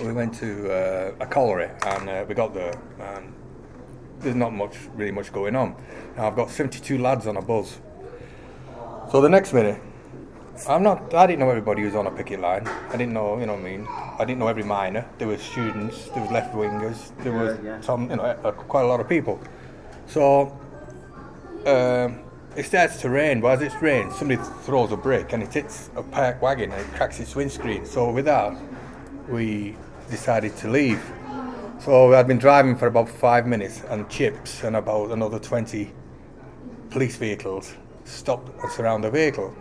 we went to a colliery, and we got there, and there's not really much going on. Now I've got 72 lads on a bus. So the next minute, I didn't know everybody who was on a picket line. I didn't know, you know what I mean? I didn't know every miner. There was students, there was left-wingers, there was some, quite a lot of people. So it starts to rain, but as it's rained, somebody throws a brick and it hits a parked wagon and it cracks its windscreen. So with that, we decided to leave. So we had been driving for about 5 minutes, and Chips and about another 20 police vehicles stopped and surrounded the vehicle.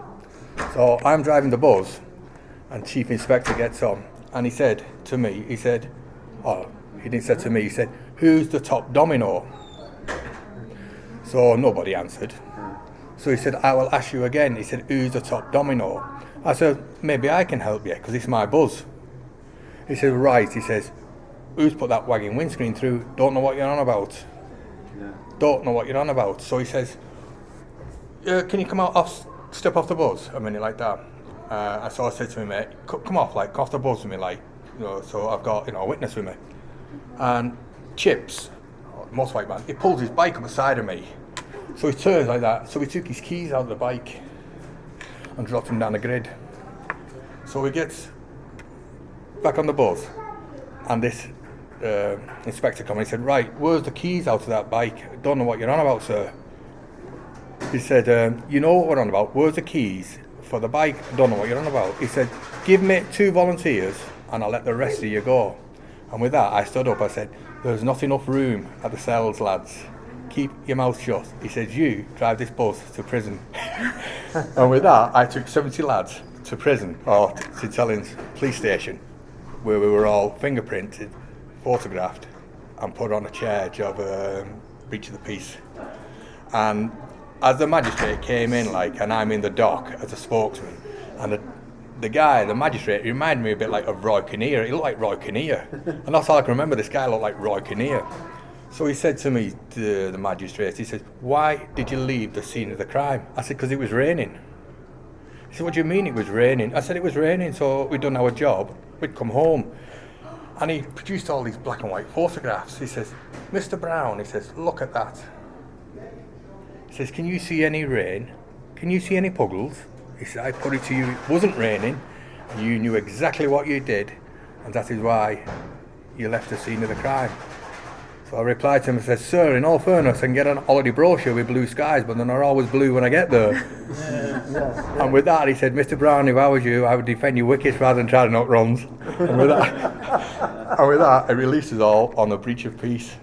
So I'm driving the bus, and Chief Inspector gets on, and he said to me, he said, "Who's the top domino?" So nobody answered. So he said, "I will ask you again." He said, "Who's the top domino?" I said, "Maybe I can help you, because it's my bus." He said, "Right." He says, "Who's put that wagon windscreen through? Don't know what you're on about." Yeah. Don't know what you're on about. So he says, "Can you come step off the bus?" A minute like that. And so I said to him, "Mate, come off the bus with me, so I've got, a witness with me." And Chips, most white man, he pulls his bike up the side of me. So he turns like that. So he took his keys out of the bike and dropped them down the grid. So he gets back on the bus, and this inspector come and he said, "Right, where's the keys out of that bike? Don't know what you're on about, sir." He said, "You know what we're on about. Where's the keys for the bike? Don't know what you're on about." He said, "Give me 2 volunteers and I'll let the rest of you go." And with that, I stood up. I said, "There's not enough room at the cells, lads. Keep your mouth shut." He said, "You drive this bus to prison." And with that, I took 70 lads to prison, or to St. Helens police station, where we were all fingerprinted, photographed, and put on a charge of breach of the peace. And as the magistrate came in, and I'm in the dock as a spokesman, and the magistrate, he reminded me a bit of Roy Kinnear. He looked like Roy Kinnear, and that's all I can remember. This guy looked like Roy Kinnear. So he said to me, the magistrate, he said, "Why did you leave the scene of the crime?" I said, "Because it was raining." He said, "What do you mean it was raining?" I said, "It was raining, so we'd done our job, we'd come home." And he produced all these black and white photographs. He says, "Mr. Brown," he says, "look at that." He says, "Can you see any rain? Can you see any puddles?" He said, "I put it to you, it wasn't raining. You knew exactly what you did, and that is why you left the scene of the crime." So I replied to him and said, "Sir, in all fairness, I can get an holiday brochure with blue skies, but they're not always blue when I get there." And with that, he said, "Mr. Brown, if I was you, I would defend your wickets rather than try to knock runs." And with that, it released us all on a breach of peace.